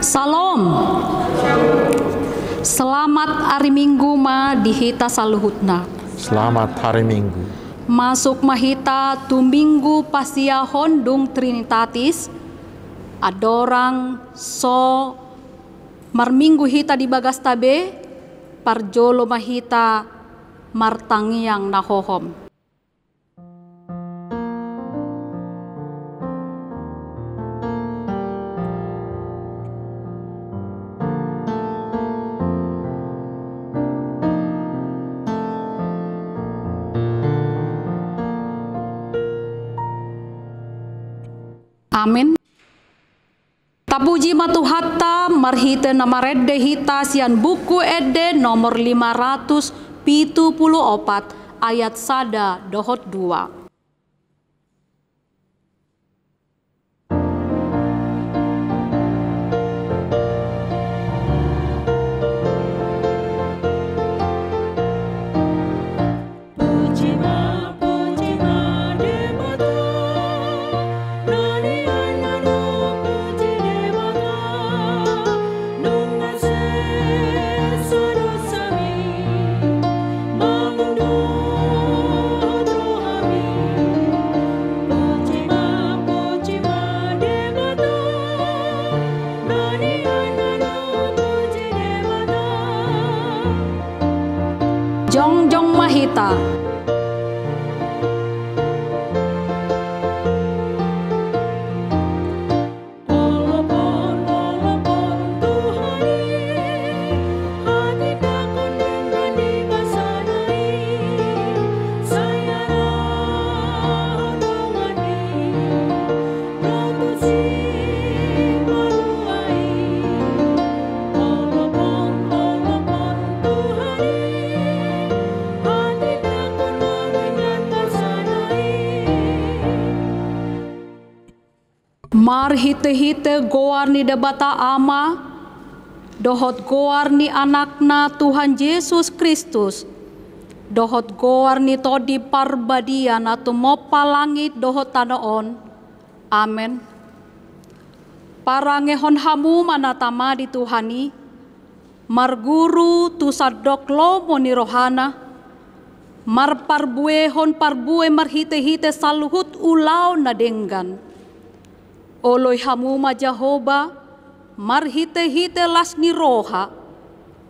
Salam. Selamat hari Minggu ma dihita saluhutna. Selamat hari Minggu. Masuk mahita tu Minggu pasia hondung Trinitatis. Adorang so marminggu hita di bagas tabe parjolo mahita martangiang nahohom. Amin. Tapuji matuhatta marhite namaredde hita sian buku edde nomor 574 ayat sada dohot 2. Jongjong mahita. Mar hite-hite goar ni debata ama, dohot goar ni anakna Tuhan Yesus Kristus, dohot goar ni todi parbadian atau mopa langit dohot tanoon. Amen. Parangehon hamu manatama di Tuhani, marguru tu sadoklo moni rohana, mar parbuehon parbue marhite-hite saluhut ulau nadenggan. Oloy hamu ma Jehoba, marhite-hite lasni roha,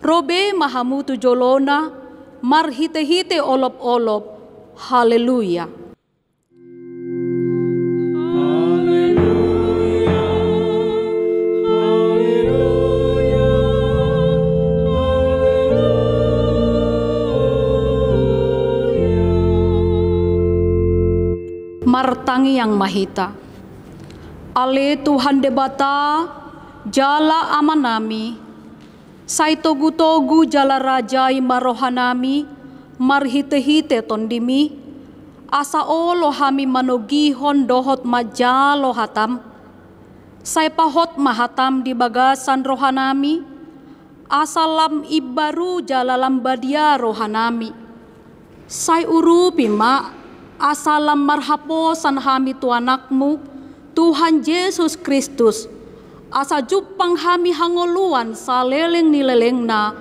robe mahamu tu jolona, marhite-hite olop-olop. Haleluya. Haleluya. Haleluya. Haleluya. Martangi yang mahita. Ale Tuhan debata jala amanami, sai togu-togu jala rajai marohanami, marhite-hite tondimi, asa olo hami manogihon dohot majalo hatam, sai pahot mahatam di bagasan rohanami, asalam ibaru jala lambadia rohanami, sai urupi ma, asalam marhaposan hami tu anakmu, Tuhan Yesus Kristus, asa jupang hami hangoluan saleleng nilelengna.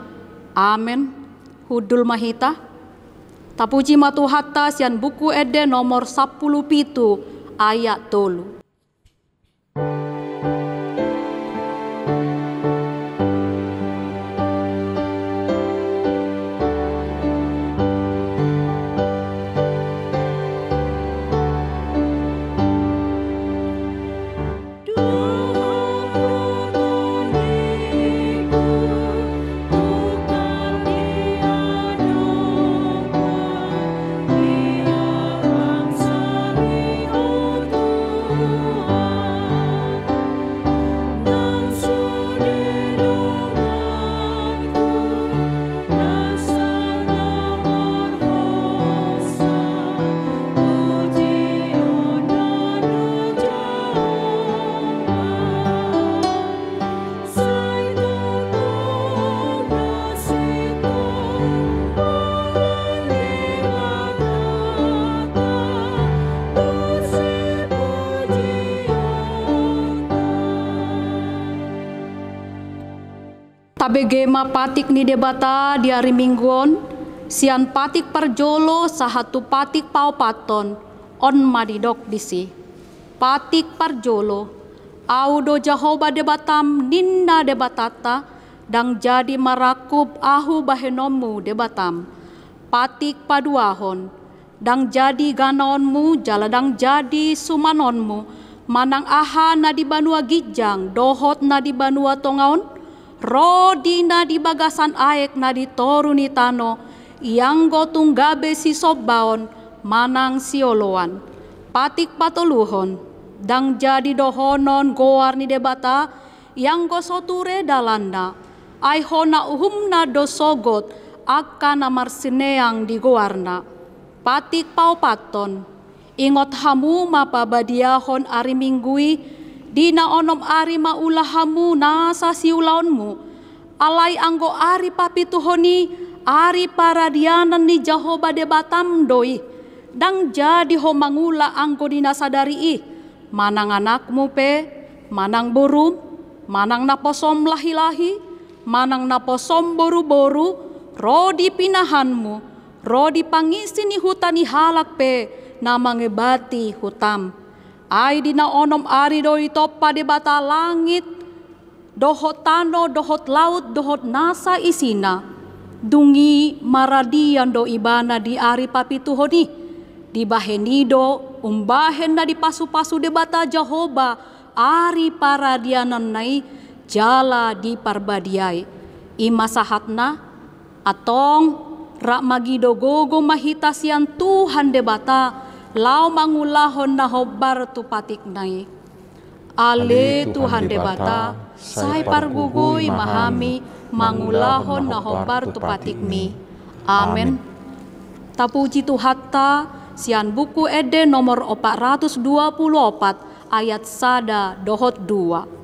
Amen. Hudul mahita. Tapuji matuhatta sian buku ede nomor 10 ayat 3. Tabegema patik ni debata di hari mingguon, sian patik parjolo sahatu patik paupaton, on madidok disi. Patik parjolo, audo Jahoba debatam ninda debatata, dang jadi marakup ahu bahenomu debatam. Patik paduahon, dang jadi ganaonmu jala dang jadi sumanonmu, manang aha na di banua gijang, dohot na di banua tongaon, rodi na di bagasan aek na di toruni tano, yang gotung gabe si sobaon, manang sioloan. Patik patoluhon, dang jadi dohonon goar ni debata, yang gosoture dalanda, ay hona uhumna dosogot, akan amar sineang di goarna. Patik paupaton, ingot hamu mapabadiahon ari minggui, dina onom ari maulahamu nasa siulaonmu, alai anggo ari papituhoni, ari paradianan ni Jahoba debatam doi, dang jadi ho mangula anggo dina sadari manang anakmu pe, manang burum, manang naposom lahi-lahi, manang naposom boru-boru, rodi pinahanmu, rodi pangisi ni hutani halak pe, namangebati hutam. Ay dina onom ari doi topa debata langit, dohot tano, dohot laut, dohot nasa isina, dungi maradian do ibana di ari papituhoni, di bahenido umbahen na di pasu-pasu debata Jahoba, ari paradianan nai jala di parbadiai. Ima sahatna, atong rak magido gogo mahita sian Tuhan debata, lau mangulahon na hobar tu patik nai. Ale Tuhan debata, sai pargugui mahami, mangulahon na hobar tu patik mi. Amen. Tapuji Tuhatta, sian buku Ede nomor 424 ayat sada dohot 2.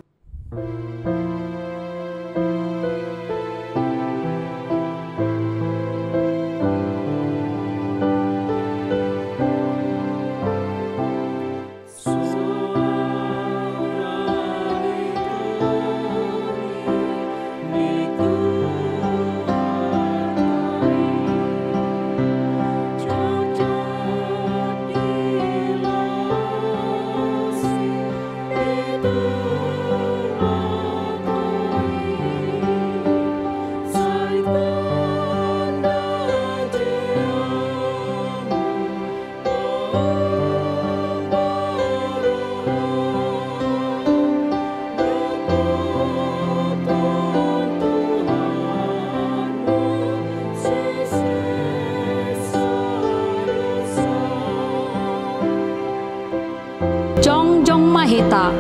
Jongjong Mahita.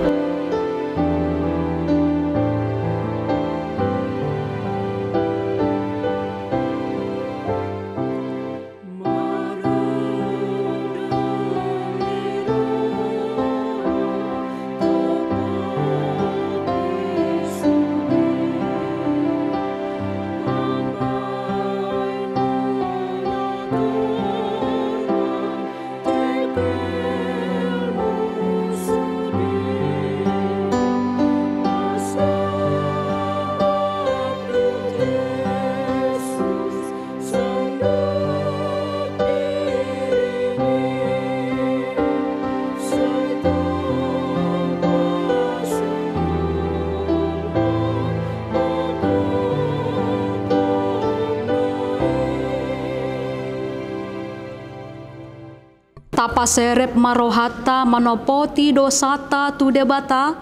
Tapaserep marohata manopoti dosata tu debata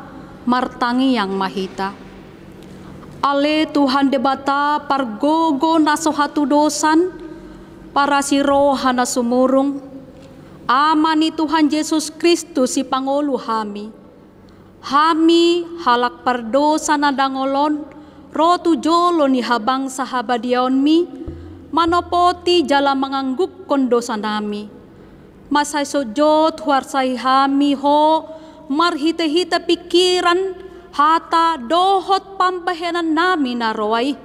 martangi yang mahita. Ale Tuhan debata pargogo nasohatu dosan para siroha na sumurung. Amani Tuhan Yesus Kristus si Pangulu hami. Hami halak pardosa na dangolon rotu jolo ni habang sahabadiaon mi manopoti jala mangangguk kondosa nami. Masay sojot huarsay hami ho marhita-hita pikiran hata dohot pambahenan nami na roay.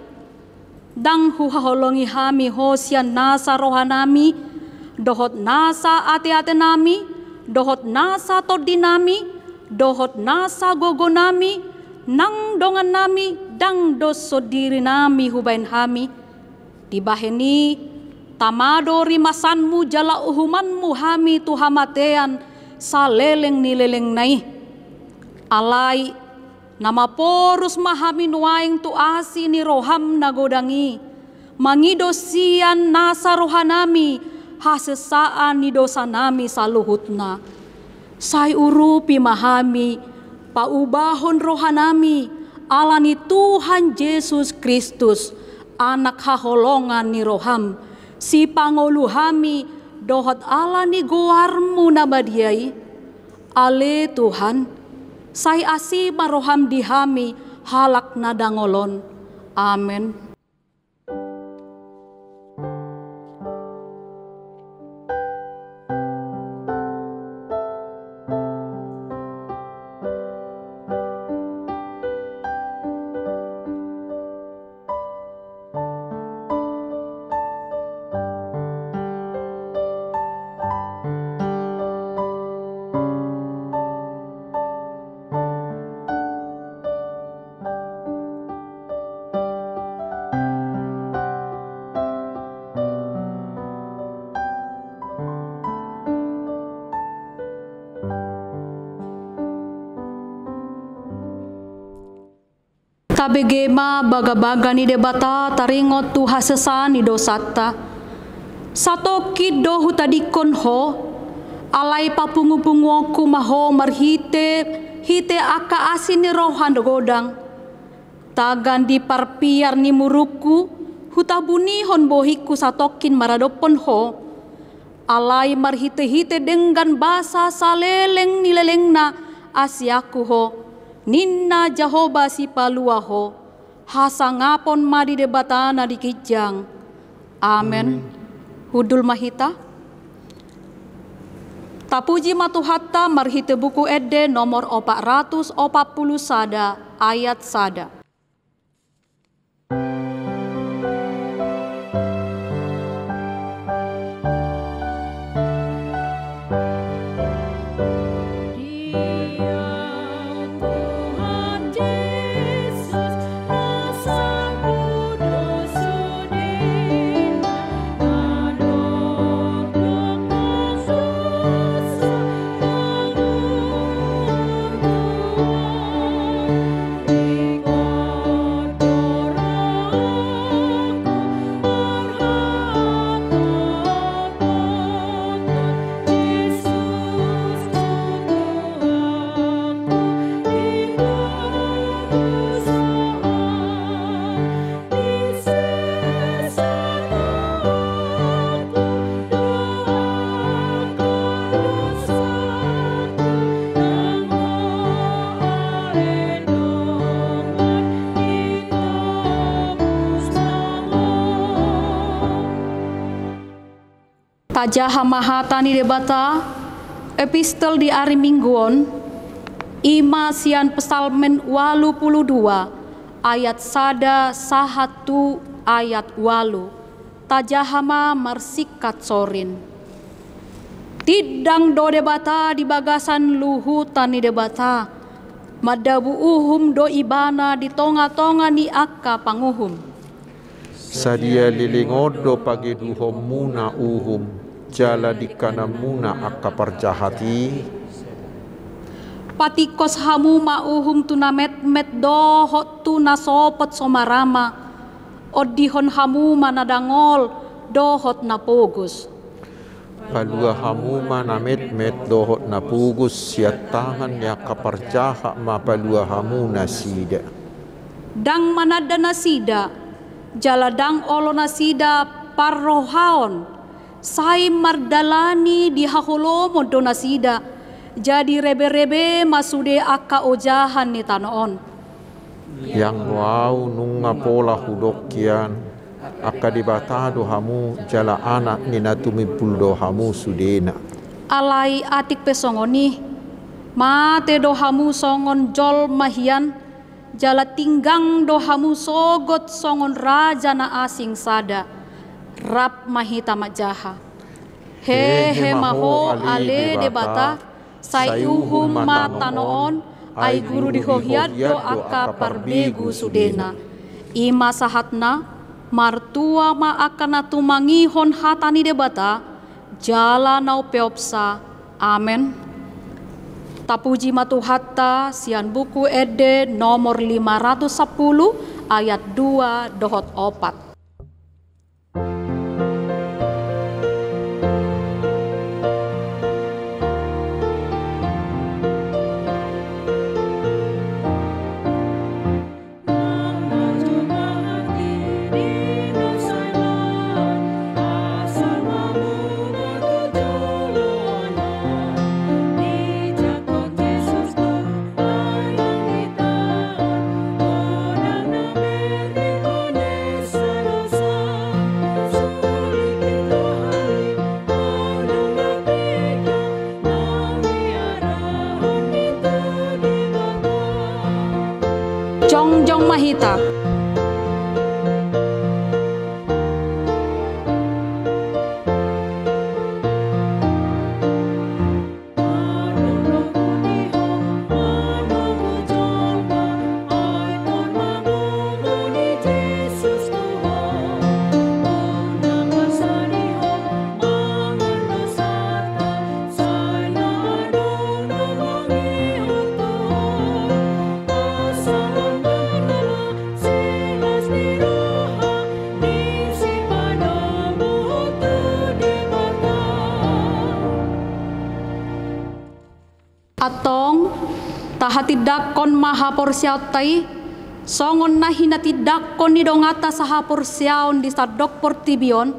Dang huhaholongi hami ho siyan nasa roha nami, dohot nasa ate-ate nami, dohot nasa todi nami, dohot nasa gogo nami, nang dongan nami, dang doso diri nami hubain hami. Dibaheni tamado rimasanmu jala uhumanmu hami tu hamatean saleleng nileleng nai. Alai nama porus mahami nuaing tu asi ni roham nagodangi. Mangidosian nasa rohanami hasesaan ni dosa nami saluhutna. Sai urupi mahami paubahon rohanami alani Tuhan Yesus Kristus anak haholongan ni roham si pangoluhami dohot alani goarmu nabadiai. Ale Tuhan sai asi maroham dihami halak nadangolon. Amen. Tabegema baga-baga ni debata taringot tu hasesa ni dosata. Sato kido hutadikon ho alai papungu-pungu kumaho marhite hite aka asin ni rohan godang. Tagan di parpiar ni muruku hutabuni hon bohiku satokin maradopon ho. Alai marhite-hite dengan basa saleleng nilelengna asiaku ho. Ninna Jahoba si paluaho hasangapon madi debatana di kijang. Amen. Hudul mahita. Tapuji matuhatta marhite buku ede nomor 440 sada ayat sada. Tajaha mahatani debata epistel di hari mingguon ima sian pesalmen 82 ayat sada sahatu ayat walu tajahama marsikat sorin. Tidang do debata di bagasan luhutan ni debata madabu uhum do ibana di tonga-tonga ni akka panguhum. Sadia lilingodo pagi duhom muna uhum jala dikana muna akka parjahati. Patikos hamu mauhum tuna met dohot tuna sopot somarama odihon hamu manadangol dohot napogus. Palua hamu mana met dohot napugus siat tangan ya kaparjaha ma palua hamu nasida. Dang manada nasida jala dang olo nasida parrohaon sai mardalani di hahulomo donasida jadi rebe-rebe masude akka ojahan ni tanoon. Yang wau nunga pola hudokian akka dibatado hamu jala anak ni natumi puldo hamu sudena. Alai atik pesongoni mate do hamu songon jol mahian jala tinggang do hamu sogot songon raja na asing sada. Rap mahita majaha. Hehe maho ale debata sayuhum matanoon ai guru di hohiado aka parbegu sudena. Ima sahatna martua ma akana tumangihon hatani debata jala nau peopsa. Amen. Tapuji matuhatta sian buku ede nomor 510 ayat 2 dohot 4. Jongjong Mahita. Atong tahati dakon maha porsiautai songon nahina tidakon ni dongata saha porsiaun di sadok portibion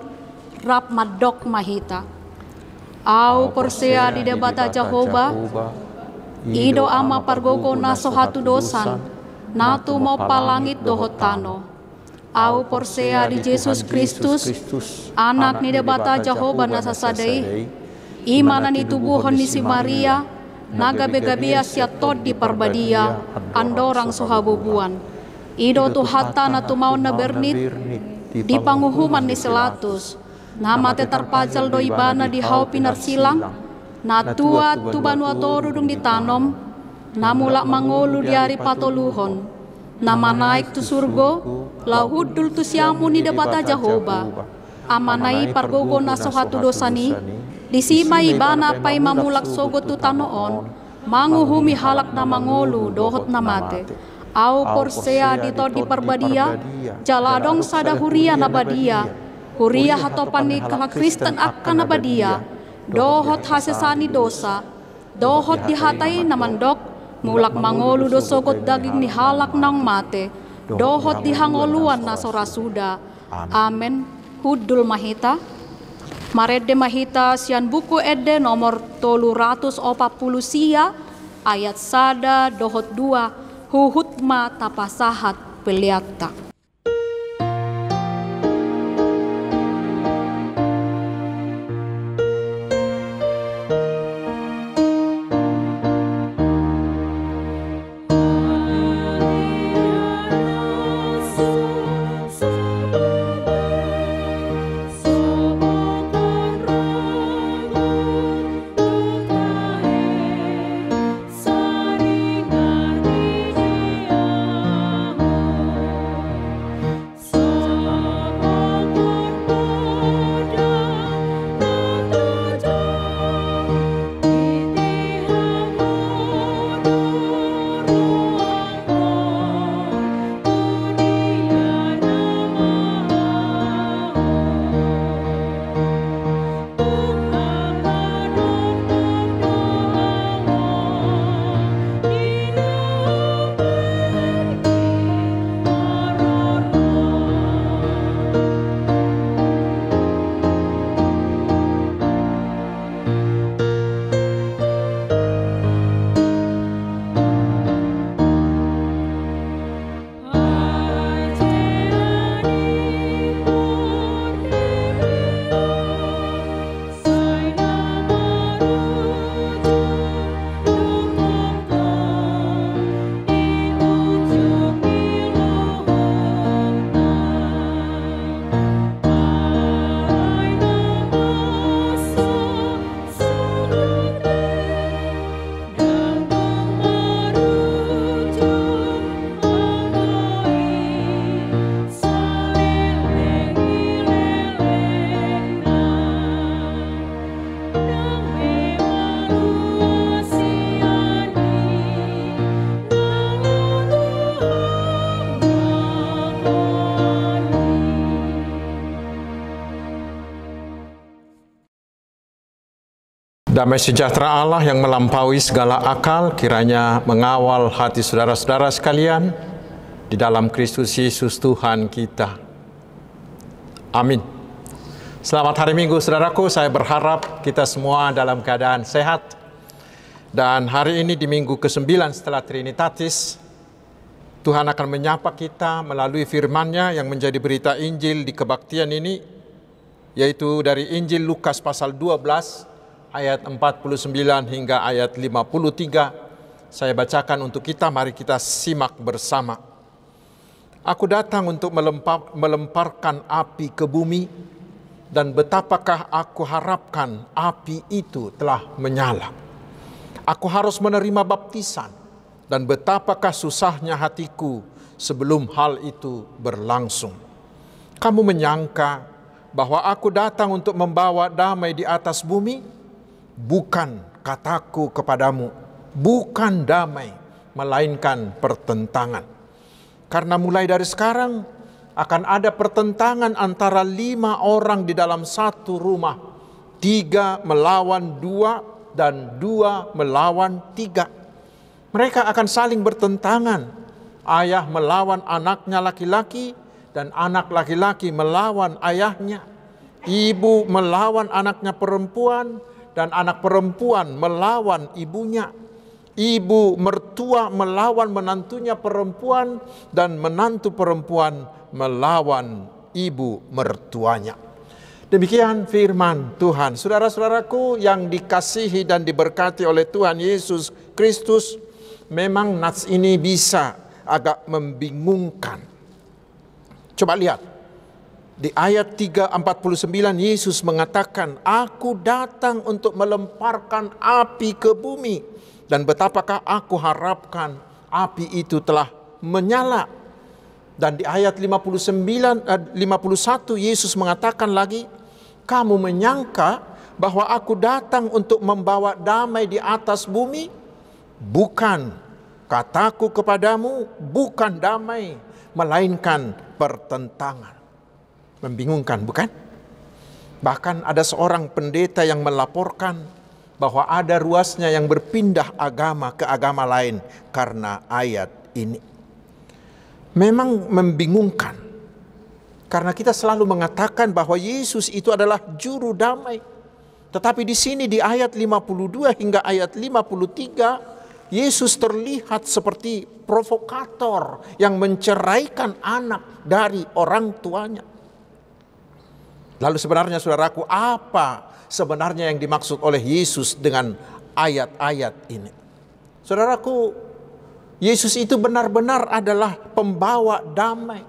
rap madok mahita. Au porsia di debata Jehovah ido ama pargogo naso hatu dosan natu mau palangit dohotano. Au porsia di Yesus Kristus anak ni debata Jehovah nasasadai imanan itu buhon ni si Maria naga begabia siatot di parbadia andorang sohabubuan ido tu hatta na tu mau na bernit di panguhuman ni selatus nama te terpajal do ibana di hau pinar silang na tua tu banua toru dung ditanom namula mangolu di hari patoluhon nama naik tu surgo lahudul tu siamu ni debata Jehovah amanai pargogo na sohatu dosani disima ibana pai mamulak sogo tu tanoon manguhumi halak na mangolu dohot na mate au porsea dito di parbadia jaladong sada huria na badia huria hatopan ni kala Kristen akan na badia dohot hasesani dosa dohot dihatai na mandok mulak mangolu do sogot daging ni halak nang mate dohot dihangoluan na sorasuda. Amen. Hudul Mahita. Marede Mahita sian buku ede nomor 340 sia ayat sada dohot 2 huhutma tapasahat peliata. Damai sejahtera Allah yang melampaui segala akal kiranya mengawal hati saudara-saudara sekalian di dalam Kristus Yesus Tuhan kita. Amin. Selamat hari Minggu saudaraku, saya berharap kita semua dalam keadaan sehat. Dan hari ini di minggu ke-9 setelah Trinitatis, Tuhan akan menyapa kita melalui firman-Nya yang menjadi berita Injil di kebaktian ini, yaitu dari Injil Lukas pasal 12 ayat 49 hingga ayat 53. Saya bacakan untuk kita, mari kita simak bersama. Aku datang untuk melemparkan api ke bumi, dan betapakah aku harapkan api itu telah menyala. Aku harus menerima baptisan, dan betapakah susahnya hatiku sebelum hal itu berlangsung. Kamu menyangka bahwa aku datang untuk membawa damai di atas bumi? Bukan, kataku kepadamu, bukan damai, melainkan pertentangan. Karena mulai dari sekarang akan ada pertentangan antara 5 orang di dalam satu rumah. 3 melawan 2 dan 2 melawan 3. Mereka akan saling bertentangan. Ayah melawan anaknya laki-laki dan anak laki-laki melawan ayahnya. Ibu melawan anaknya perempuan dan anak perempuan melawan ibunya. Ibu mertua melawan menantunya perempuan dan menantu perempuan melawan ibu mertuanya. Demikian firman Tuhan. Saudara-saudaraku yang dikasihi dan diberkati oleh Tuhan Yesus Kristus, memang nats ini bisa agak membingungkan. Coba lihat. Di ayat 3:49 Yesus mengatakan, aku datang untuk melemparkan api ke bumi, dan betapakah aku harapkan api itu telah menyala. Dan di ayat 51 Yesus mengatakan lagi, kamu menyangka bahwa aku datang untuk membawa damai di atas bumi? Bukan, kataku kepadamu, bukan damai, melainkan pertentangan. Membingungkan, bukan? Bahkan ada seorang pendeta yang melaporkan bahwa ada ruasnya yang berpindah agama ke agama lain karena ayat ini. Memang membingungkan, karena kita selalu mengatakan bahwa Yesus itu adalah juru damai. Tetapi di sini di ayat 52 hingga ayat 53, Yesus terlihat seperti provokator yang menceraikan anak dari orang tuanya. Lalu sebenarnya saudaraku, apa sebenarnya yang dimaksud oleh Yesus dengan ayat-ayat ini? Saudaraku, Yesus itu benar-benar adalah pembawa damai.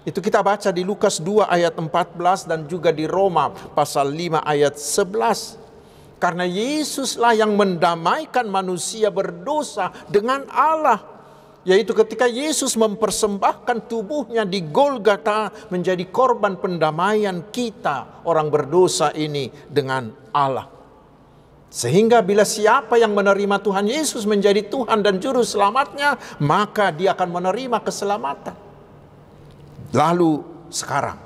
Itu kita baca di Lukas 2 ayat 14 dan juga di Roma pasal 5 ayat 11. Karena Yesuslah yang mendamaikan manusia berdosa dengan Allah. Yaitu ketika Yesus mempersembahkan tubuhnya di Golgota menjadi korban pendamaian kita orang berdosa ini dengan Allah. Sehingga bila siapa yang menerima Tuhan Yesus menjadi Tuhan dan Juru Selamatnya, maka dia akan menerima keselamatan. Lalu sekarang,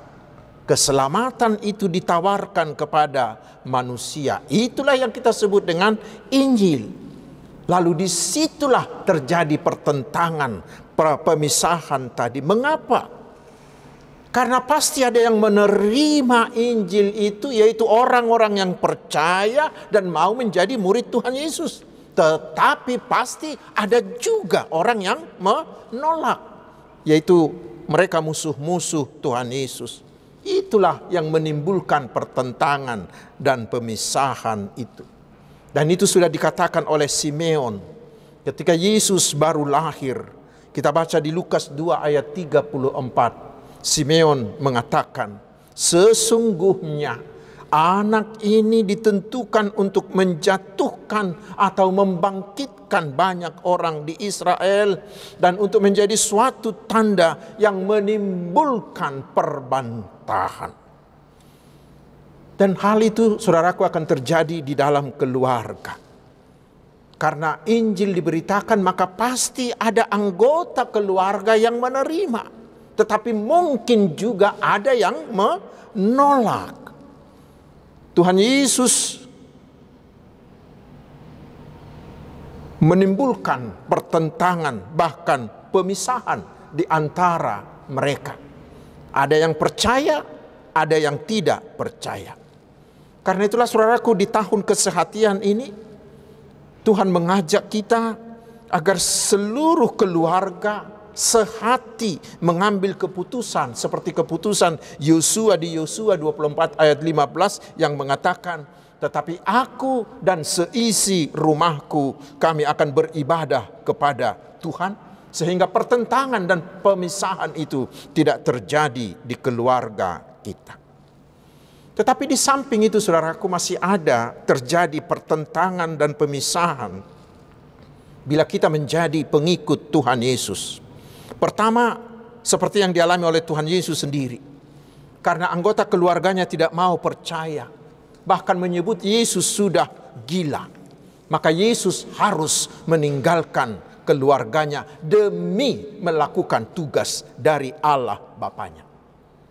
keselamatan itu ditawarkan kepada manusia. Itulah yang kita sebut dengan Injil. Lalu disitulah terjadi pertentangan, pemisahan tadi. Mengapa? Karena pasti ada yang menerima Injil itu, yaitu orang-orang yang percaya dan mau menjadi murid Tuhan Yesus. Tetapi pasti ada juga orang yang menolak, yaitu mereka musuh-musuh Tuhan Yesus. Itulah yang menimbulkan pertentangan dan pemisahan itu. Dan itu sudah dikatakan oleh Simeon ketika Yesus baru lahir. Kita baca di Lukas 2 ayat 34. Simeon mengatakan, sesungguhnya anak ini ditentukan untuk menjatuhkan atau membangkitkan banyak orang di Israel, dan untuk menjadi suatu tanda yang menimbulkan perbantahan. Dan hal itu saudaraku akan terjadi di dalam keluarga. Karena Injil diberitakan, maka pasti ada anggota keluarga yang menerima. Tetapi mungkin juga ada yang menolak. Tuhan Yesus menimbulkan pertentangan, bahkan pemisahan di antara mereka. Ada yang percaya, ada yang tidak percaya. Karena itulah saudaraku, di tahun kesehatian ini Tuhan mengajak kita agar seluruh keluarga sehati mengambil keputusan seperti keputusan Yosua di Yosua 24 ayat 15 yang mengatakan, tetapi aku dan seisi rumahku kami akan beribadah kepada Tuhan, sehingga pertentangan dan pemisahan itu tidak terjadi di keluarga kita. Tetapi di samping itu saudaraku, masih ada terjadi pertentangan dan pemisahan bila kita menjadi pengikut Tuhan Yesus. Pertama, seperti yang dialami oleh Tuhan Yesus sendiri. Karena anggota keluarganya tidak mau percaya, bahkan menyebut Yesus sudah gila. Maka Yesus harus meninggalkan keluarganya demi melakukan tugas dari Allah Bapanya.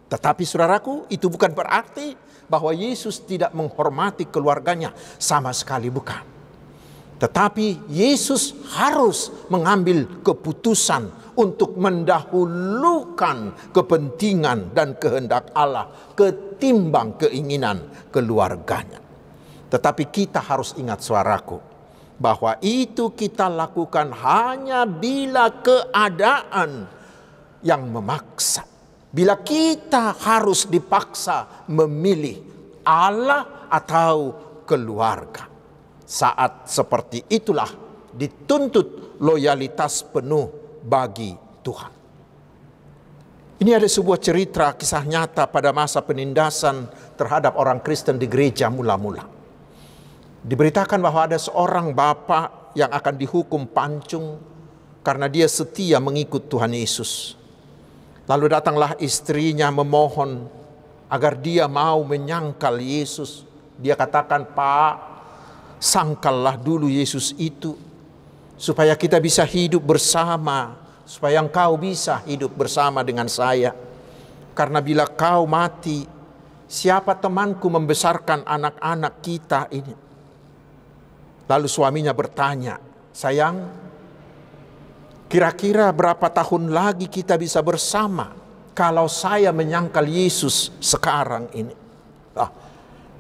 Tetapi saudaraku, itu bukan berarti bahwa Yesus tidak menghormati keluarganya, sama sekali bukan. Tetapi Yesus harus mengambil keputusan untuk mendahulukan kepentingan dan kehendak Allah ketimbang keinginan keluarganya. Tetapi kita harus ingat suaraku, bahwa itu kita lakukan hanya bila keadaan yang memaksa. Bila kita harus dipaksa memilih Allah atau keluarga. Saat seperti itulah dituntut loyalitas penuh bagi Tuhan. Ini ada sebuah cerita kisah nyata pada masa penindasan terhadap orang Kristen di gereja mula-mula. Diberitakan bahwa ada seorang bapak yang akan dihukum pancung karena dia setia mengikut Tuhan Yesus. Lalu datanglah istrinya memohon agar dia mau menyangkal Yesus. Dia katakan, Pak, sangkallah dulu Yesus itu, supaya kita bisa hidup bersama, supaya engkau bisa hidup bersama dengan saya. Karena bila kau mati, siapa temanku membesarkan anak-anak kita ini? Lalu suaminya bertanya, sayang, kira-kira berapa tahun lagi kita bisa bersama kalau saya menyangkal Yesus sekarang ini?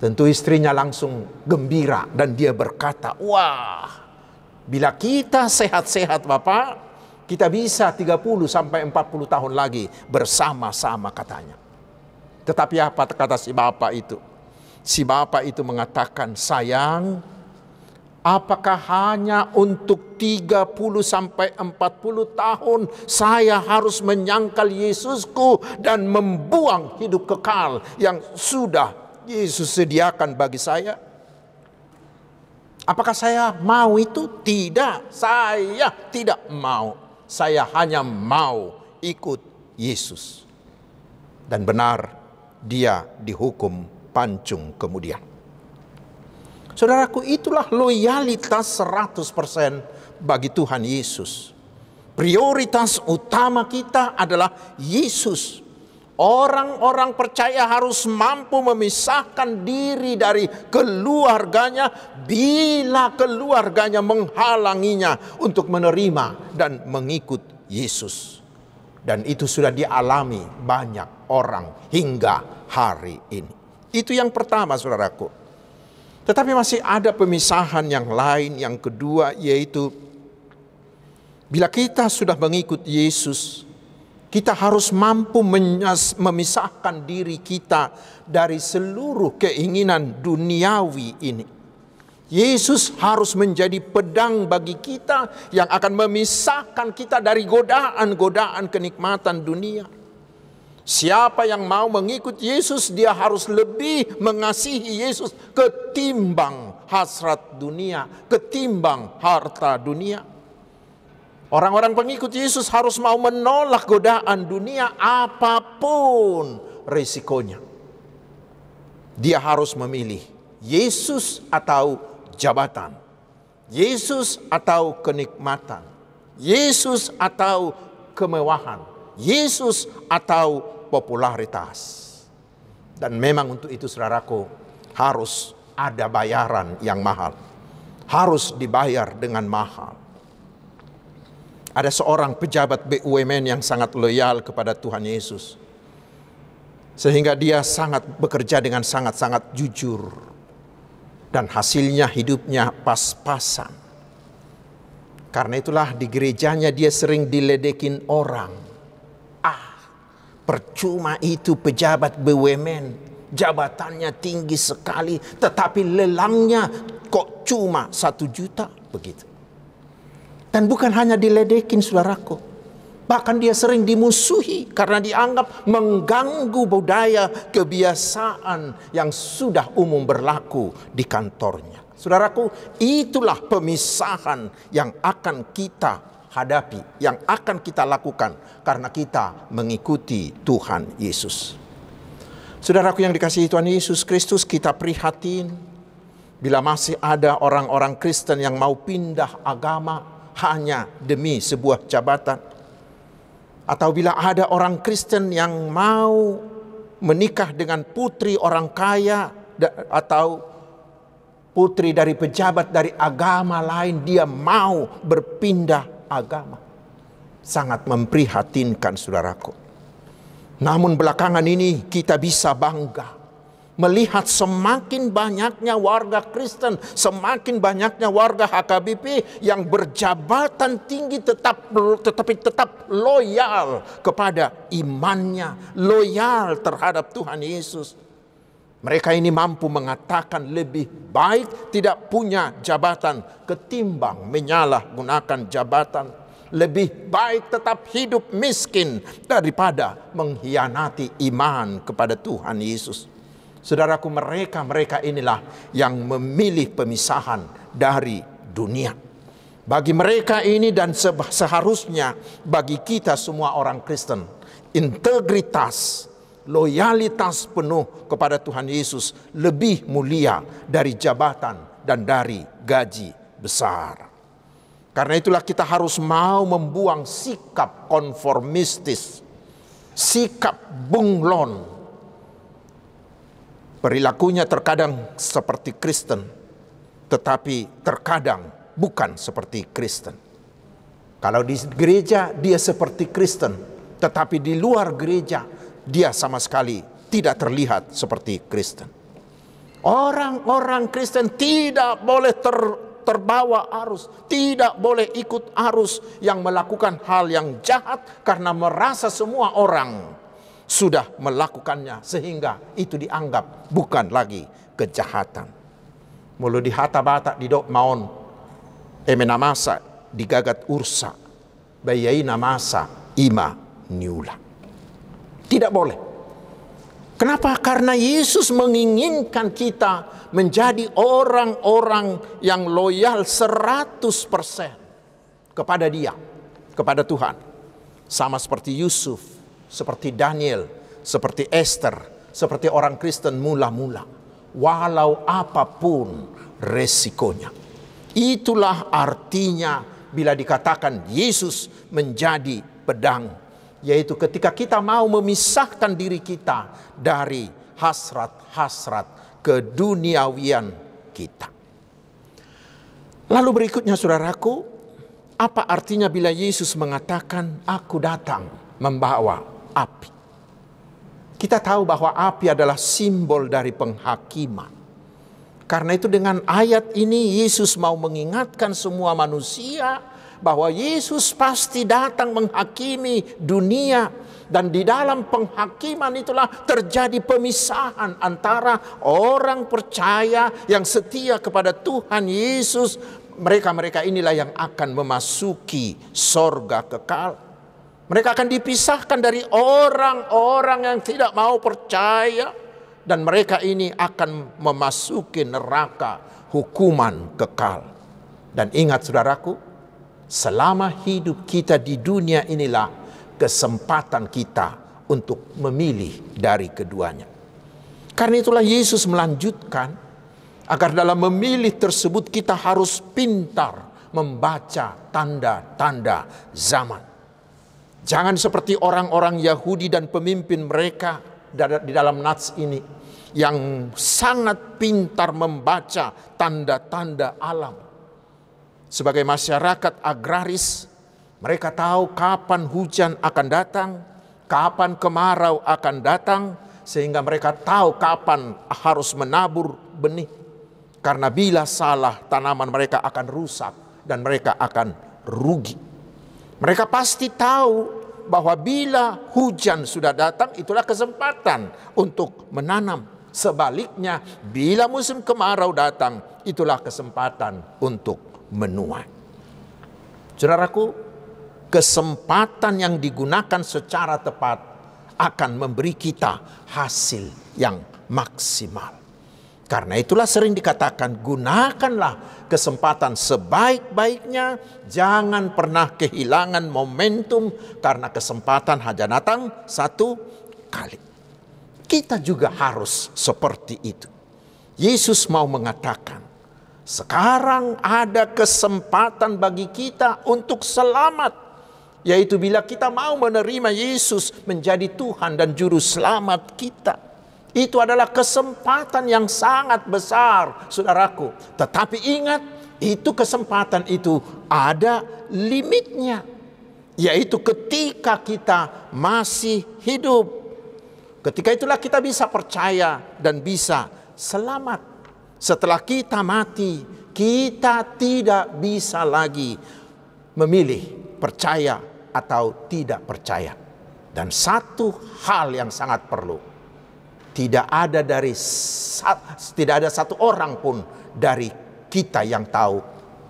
Tentu istrinya langsung gembira dan dia berkata, wah, bila kita sehat-sehat Bapak, kita bisa 30 sampai 40 tahun lagi bersama-sama katanya. Tetapi apa kata si bapak itu? Si bapak itu mengatakan, sayang, apakah hanya untuk 30 sampai 40 tahun saya harus menyangkal Yesusku dan membuang hidup kekal yang sudah Yesus sediakan bagi saya? Apakah saya mau itu? Tidak, saya tidak mau. Saya hanya mau ikut Yesus. Dan benar, dia dihukum pancung kemudian. Saudaraku, itulah loyalitas 100% bagi Tuhan Yesus. Prioritas utama kita adalah Yesus. Orang-orang percaya harus mampu memisahkan diri dari keluarganya bila keluarganya menghalanginya untuk menerima dan mengikut Yesus. Dan itu sudah dialami banyak orang hingga hari ini. Itu yang pertama, saudaraku. Tetapi masih ada pemisahan yang lain, yang kedua, yaitu bila kita sudah mengikut Yesus, kita harus mampu memisahkan diri kita dari seluruh keinginan duniawi ini. Yesus harus menjadi pedang bagi kita yang akan memisahkan kita dari godaan-godaan kenikmatan dunia. Siapa yang mau mengikut Yesus, dia harus lebih mengasihi Yesus ketimbang hasrat dunia, ketimbang harta dunia. Orang-orang pengikut Yesus harus mau menolak godaan dunia apapun risikonya. Dia harus memilih Yesus atau jabatan, Yesus atau kenikmatan, Yesus atau kemewahan, Yesus atau popularitas. Dan memang untuk itu, saudaraku, harus ada bayaran yang mahal. Harus dibayar dengan mahal. Ada seorang pejabat BUMN yang sangat loyal kepada Tuhan Yesus, sehingga dia sangat bekerja dengan sangat-sangat jujur, dan hasilnya hidupnya pas-pasan. Karena itulah di gerejanya dia sering diledekin orang. Percuma itu pejabat BUMN, jabatannya tinggi sekali, tetapi lelangnya kok cuma 1 juta, begitu. Dan bukan hanya diledekin, saudaraku, bahkan dia sering dimusuhi karena dianggap mengganggu budaya kebiasaan yang sudah umum berlaku di kantornya. Saudaraku, itulah pemisahan yang akan kita hadapi, yang akan kita lakukan karena kita mengikuti Tuhan Yesus. Saudaraku yang dikasihi Tuhan Yesus Kristus, kita prihatin bila masih ada orang-orang Kristen yang mau pindah agama hanya demi sebuah jabatan. Atau bila ada orang Kristen yang mau menikah dengan putri orang kaya atau putri dari pejabat dari agama lain, dia mau berpindah agama. Sangat memprihatinkan, saudaraku. Namun belakangan ini kita bisa bangga melihat semakin banyaknya warga Kristen, semakin banyaknya warga HKBP yang berjabatan tinggi tetapi tetap loyal kepada imannya, loyal terhadap Tuhan Yesus. Mereka ini mampu mengatakan lebih baik tidak punya jabatan ketimbang menyalahgunakan jabatan. Lebih baik tetap hidup miskin daripada mengkhianati iman kepada Tuhan Yesus. Saudaraku, mereka inilah yang memilih pemisahan dari dunia. Bagi mereka ini dan seharusnya bagi kita semua orang Kristen, integritas, loyalitas penuh kepada Tuhan Yesus lebih mulia dari jabatan dan dari gaji besar. Karena itulah kita harus mau membuang sikap konformistis, sikap bunglon. Perilakunya terkadang seperti Kristen, tetapi terkadang bukan seperti Kristen. Kalau di gereja dia seperti Kristen, tetapi di luar gereja dia sama sekali tidak terlihat seperti Kristen. Orang-orang Kristen tidak boleh terbawa arus, tidak boleh ikut arus yang melakukan hal yang jahat karena merasa semua orang sudah melakukannya, sehingga itu dianggap bukan lagi kejahatan. Mulu di hata-bata di dok maon emena masa digagat ursa bayai namasa ima niula. Tidak boleh. Kenapa? Karena Yesus menginginkan kita menjadi orang-orang yang loyal 100% kepada Dia, kepada Tuhan. Sama seperti Yusuf, seperti Daniel, seperti Esther, seperti orang Kristen mula-mula. Walau apapun resikonya. Itulah artinya bila dikatakan Yesus menjadi pedang. Yaitu ketika kita mau memisahkan diri kita dari hasrat-hasrat keduniawian kita. Lalu berikutnya, saudaraku, apa artinya bila Yesus mengatakan, "Aku datang membawa api"? Kita tahu bahwa api adalah simbol dari penghakiman. Karena itu dengan ayat ini Yesus mau mengingatkan semua manusia bahwa Yesus pasti datang menghakimi dunia. Dan di dalam penghakiman itulah terjadi pemisahan antara orang percaya yang setia kepada Tuhan Yesus. Mereka inilah yang akan memasuki sorga kekal. Mereka akan dipisahkan dari orang-orang yang tidak mau percaya. Dan mereka ini akan memasuki neraka hukuman kekal. Dan ingat, saudaraku, selama hidup kita di dunia inilah kesempatan kita untuk memilih dari keduanya. Karena itulah Yesus melanjutkan agar dalam memilih tersebut kita harus pintar membaca tanda-tanda zaman. Jangan seperti orang-orang Yahudi dan pemimpin mereka di dalam nats ini yang sangat pintar membaca tanda-tanda alam. Sebagai masyarakat agraris Mereka tahu kapan hujan akan datang, kapan kemarau akan datang, sehingga mereka tahu kapan harus menabur benih. Karena bila salah, tanaman mereka akan rusak dan mereka akan rugi. Mereka pasti tahu bahwa bila hujan sudah datang, itulah kesempatan untuk menanam. Sebaliknya, bila musim kemarau datang, itulah kesempatan untuk menuai. Saudaraku, kesempatan yang digunakan secara tepat akan memberi kita hasil yang maksimal. Karena itulah sering dikatakan, gunakanlah kesempatan sebaik-baiknya, jangan pernah kehilangan momentum, karena kesempatan hanya datang satu kali. Kita juga harus seperti itu. Yesus mau mengatakan, sekarang ada kesempatan bagi kita untuk selamat, yaitu bila kita mau menerima Yesus menjadi Tuhan dan Juru Selamat kita. Itu adalah kesempatan yang sangat besar, saudaraku. Tetapi ingat, itu kesempatan itu ada limitnya, yaitu ketika kita masih hidup. Ketika itulah kita bisa percaya dan bisa selamat. Setelah kita mati, kita tidak bisa lagi memilih percaya atau tidak percaya. Dan satu hal yang sangat perlu, tidak ada satu orang pun dari kita yang tahu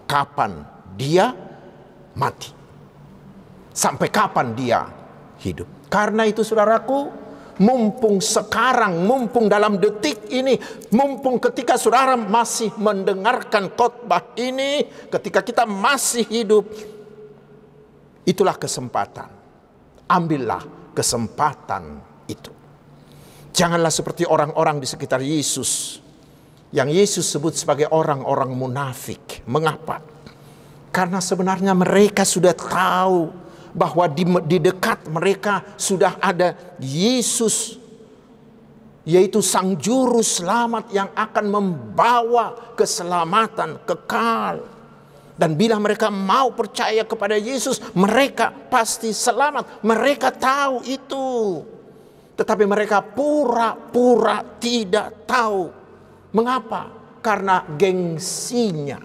kapan dia mati, sampai kapan dia hidup. Karena itu saudaraku, mumpung sekarang, mumpung dalam detik ini, mumpung ketika saudara masih mendengarkan khotbah ini, ketika kita masih hidup, itulah kesempatan. Ambillah kesempatan itu. Janganlah seperti orang-orang di sekitar Yesus, yang Yesus sebut sebagai orang-orang munafik. Mengapa? Karena sebenarnya mereka sudah tahu bahwa di dekat mereka sudah ada Yesus, yaitu Sang Juru Selamat yang akan membawa keselamatan kekal. Dan bila mereka mau percaya kepada Yesus, mereka pasti selamat. Mereka tahu itu. Tetapi mereka pura-pura tidak tahu. Mengapa? Karena gengsinya.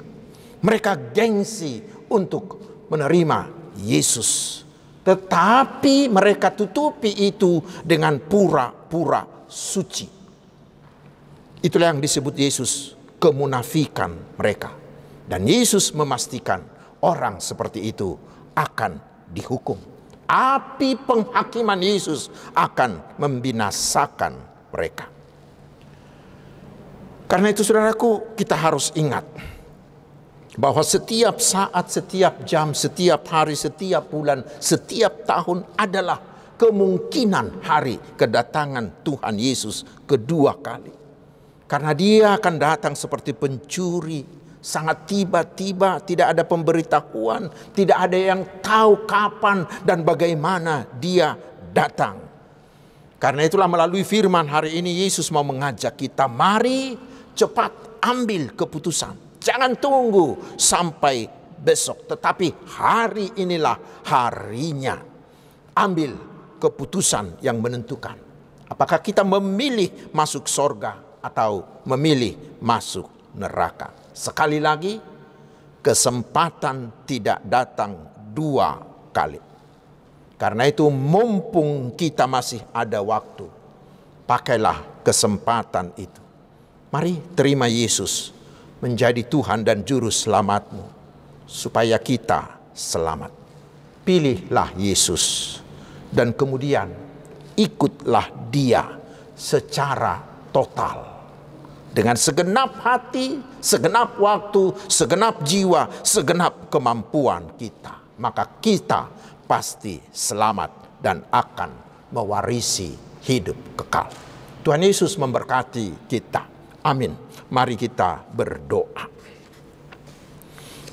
Mereka gengsi untuk menerima Yesus. Tetapi mereka tutupi itu dengan pura-pura suci. Itulah yang disebut Yesus kemunafikan mereka. Dan Yesus memastikan orang seperti itu akan dihukum. Api penghakiman Yesus akan membinasakan mereka. Karena itu saudaraku, kita harus ingat bahwa setiap saat, setiap jam, setiap hari, setiap bulan, setiap tahun adalah kemungkinan hari kedatangan Tuhan Yesus kedua kali. Karena dia akan datang seperti pencuri, sangat tiba-tiba, tidak ada pemberitahuan, tidak ada yang tahu kapan dan bagaimana dia datang. Karena itulah melalui firman hari ini Yesus mau mengajak kita, mari cepat ambil keputusan. Jangan tunggu sampai besok, tetapi hari inilah harinya. Ambil keputusan yang menentukan. Apakah kita memilih masuk surga atau memilih masuk neraka. Sekali lagi, kesempatan tidak datang dua kali. Karena itu mumpung kita masih ada waktu, pakailah kesempatan itu. Mari terima Yesus menjadi Tuhan dan Juru Selamatmu, supaya kita selamat. Pilihlah Yesus dan kemudian ikutlah Dia secara total. Dengan segenap hati, segenap waktu, segenap jiwa, segenap kemampuan kita. Maka kita pasti selamat dan akan mewarisi hidup kekal. Tuhan Yesus memberkati kita. Amin. Mari kita berdoa.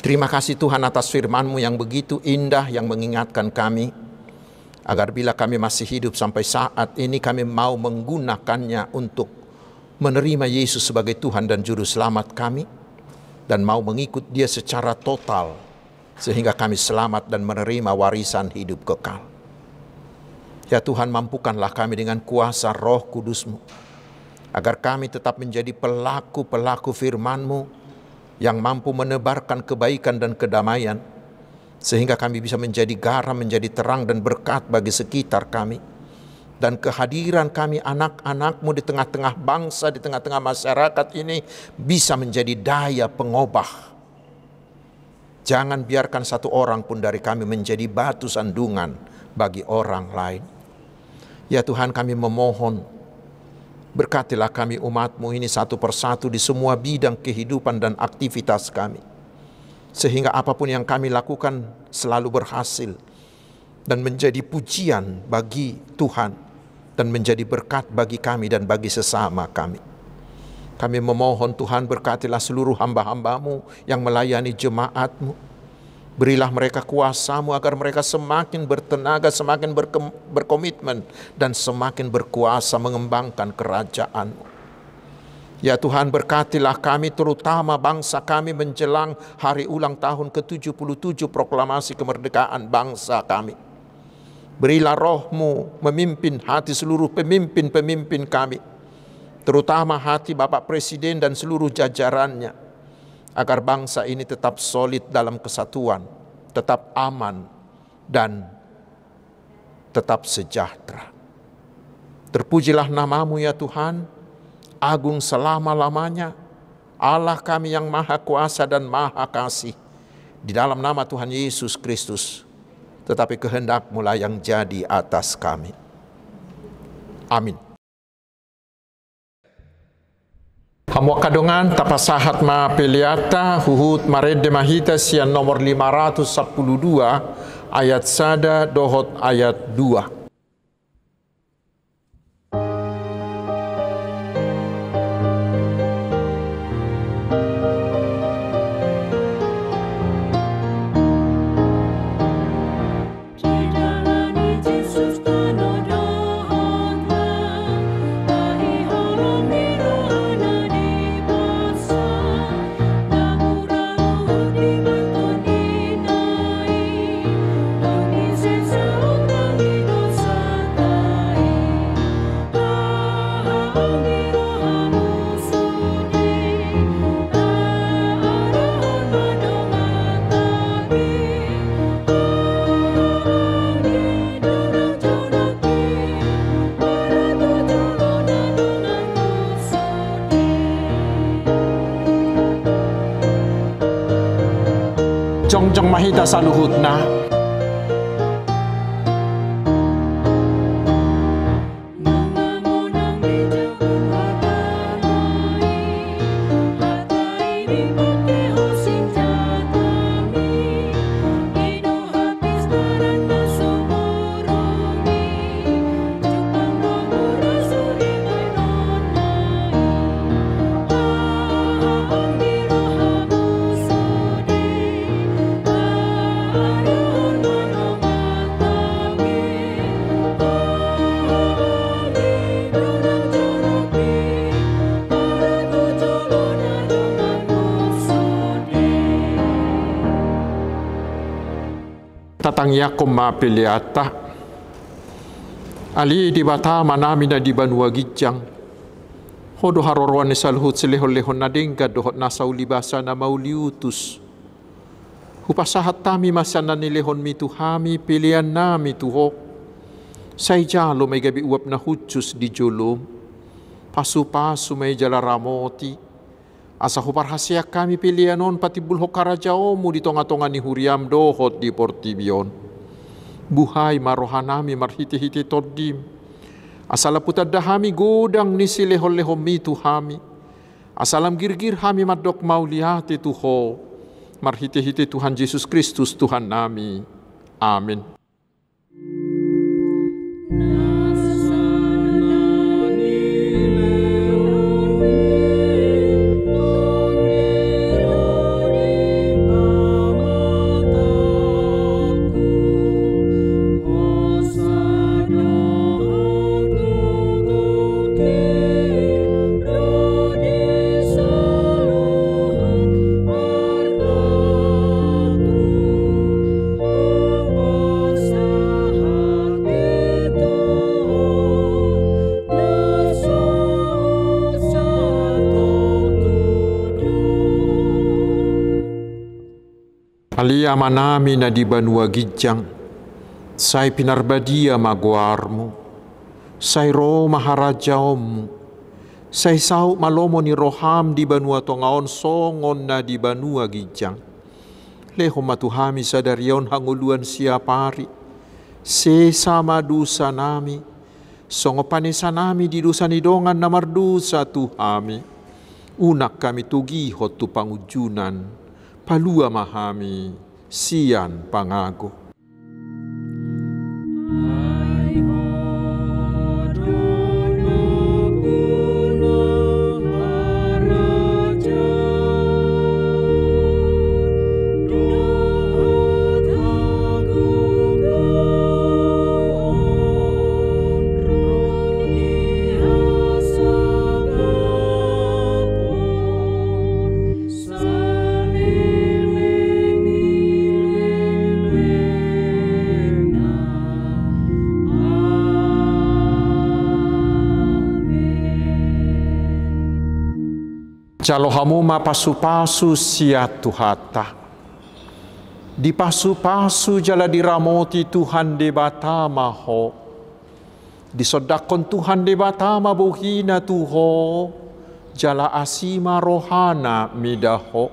Terima kasih Tuhan atas firman-Mu yang begitu indah, yang mengingatkan kami. Agar bila kami masih hidup sampai saat ini, kami mau menggunakannya untuk menerima Yesus sebagai Tuhan dan Juru Selamat kami, dan mau mengikut Dia secara total sehingga kami selamat dan menerima warisan hidup kekal. Ya Tuhan, mampukanlah kami dengan kuasa Roh Kudus-Mu, agar kami tetap menjadi pelaku-pelaku firman-Mu yang mampu menebarkan kebaikan dan kedamaian, sehingga kami bisa menjadi garam, menjadi terang dan berkat bagi sekitar kami. Dan kehadiran kami anak-anak-Mu di tengah-tengah bangsa, di tengah-tengah masyarakat ini bisa menjadi daya pengubah. Jangan biarkan satu orang pun dari kami menjadi batu sandungan bagi orang lain. Ya Tuhan, kami memohon, berkatilah kami umat-Mu ini satu persatu di semua bidang kehidupan dan aktivitas kami, sehingga apapun yang kami lakukan selalu berhasil dan menjadi pujian bagi Tuhan dan menjadi berkat bagi kami dan bagi sesama kami. Kami memohon Tuhan, berkatilah seluruh hamba-hamba-Mu yang melayani jemaat-Mu. Berilah mereka kuasa-Mu agar mereka semakin bertenaga, semakin berkomitmen, dan semakin berkuasa mengembangkan kerajaan-Mu. Ya Tuhan, berkatilah kami, terutama bangsa kami menjelang hari ulang tahun ke-77 proklamasi kemerdekaan bangsa kami. Berilah Roh-Mu memimpin hati seluruh pemimpin-pemimpin kami, terutama hati Bapak Presiden dan seluruh jajarannya, agar bangsa ini tetap solid dalam kesatuan, tetap aman, dan tetap sejahtera. Terpujilah nama-Mu ya Tuhan, agung selama-lamanya, Allah kami yang maha kuasa dan maha kasih. Di dalam nama Tuhan Yesus Kristus, tetapi kehendak-Mu lah yang jadi atas kami. Amin. Hamu kadongan tapasahat ma peliata huhut marede mahita sian nomor 512 ayat sada dohot ayat 2. Jongjong mahita saluhutna. Tatang yakum ma piliata ali di bata manami na di banua gijang hodo harorwan ni salhut silehon-lehon na dengga dohot nasa ulibasa na mauliutus hupasahat tami masana ni lehon mituhami pilihan nami tuhok say jalo may gabi uwap na hutsus di julum pasu-pasu may jala ramoti asa huparhasya kami pilihanon pati bulho karajaomu di tonga-tonga ni huriam dohot di portibion. Buhay marohanami marhiti-hiti todim. Asala putadahami godang ni silehon-lehon mitu hami. Asalam girgir hami madok mauliati tuho. Marhiti-hiti Tuhan Yesus Kristus Tuhan nami. Amin. Alia manami na di banua gijang, sai pinarbadia maguarmu, sai ro maharajaommu, sai sau malomo ni roham di banua tongaon songon na di banua gijang. Leho matuhami sadarion hanguluan siapari, se sama dusa nami, songo panesa nami di dusa nidongan na mardusa tuhami, unak kami tugi hotu pangujunan, palua mahami, sian pangago. Jalohamu ma pasu-pasu sia tuhata. Di pasu-pasu jala diramoti Tuhan debata maho. Disodakon Tuhan debata mabuhina tuho. Jala asima rohana midaho.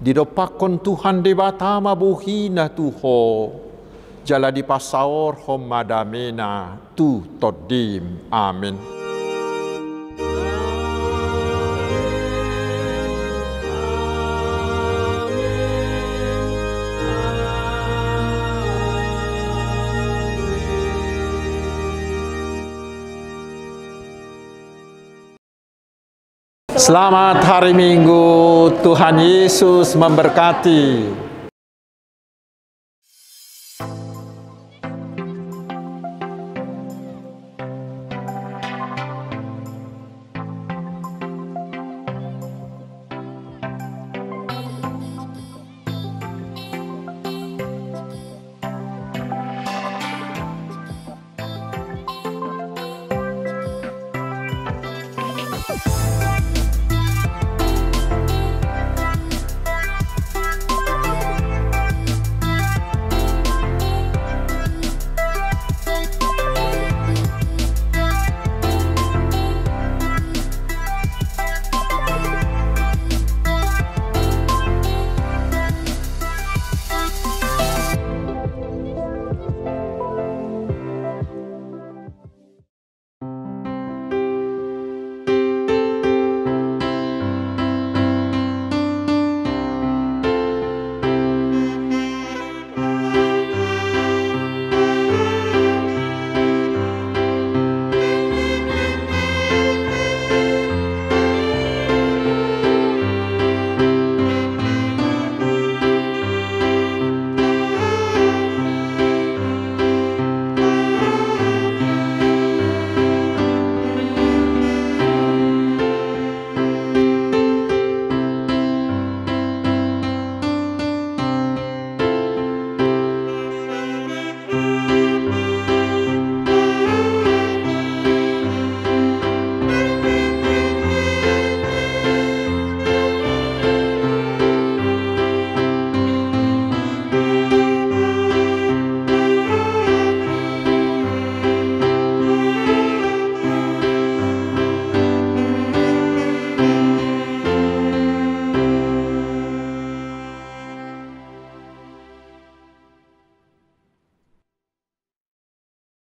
Didopakon Tuhan debata mabuhina tuho. Jala dipasaor homadamena tu todim. Amin. Selamat hari Minggu, Tuhan Yesus memberkati.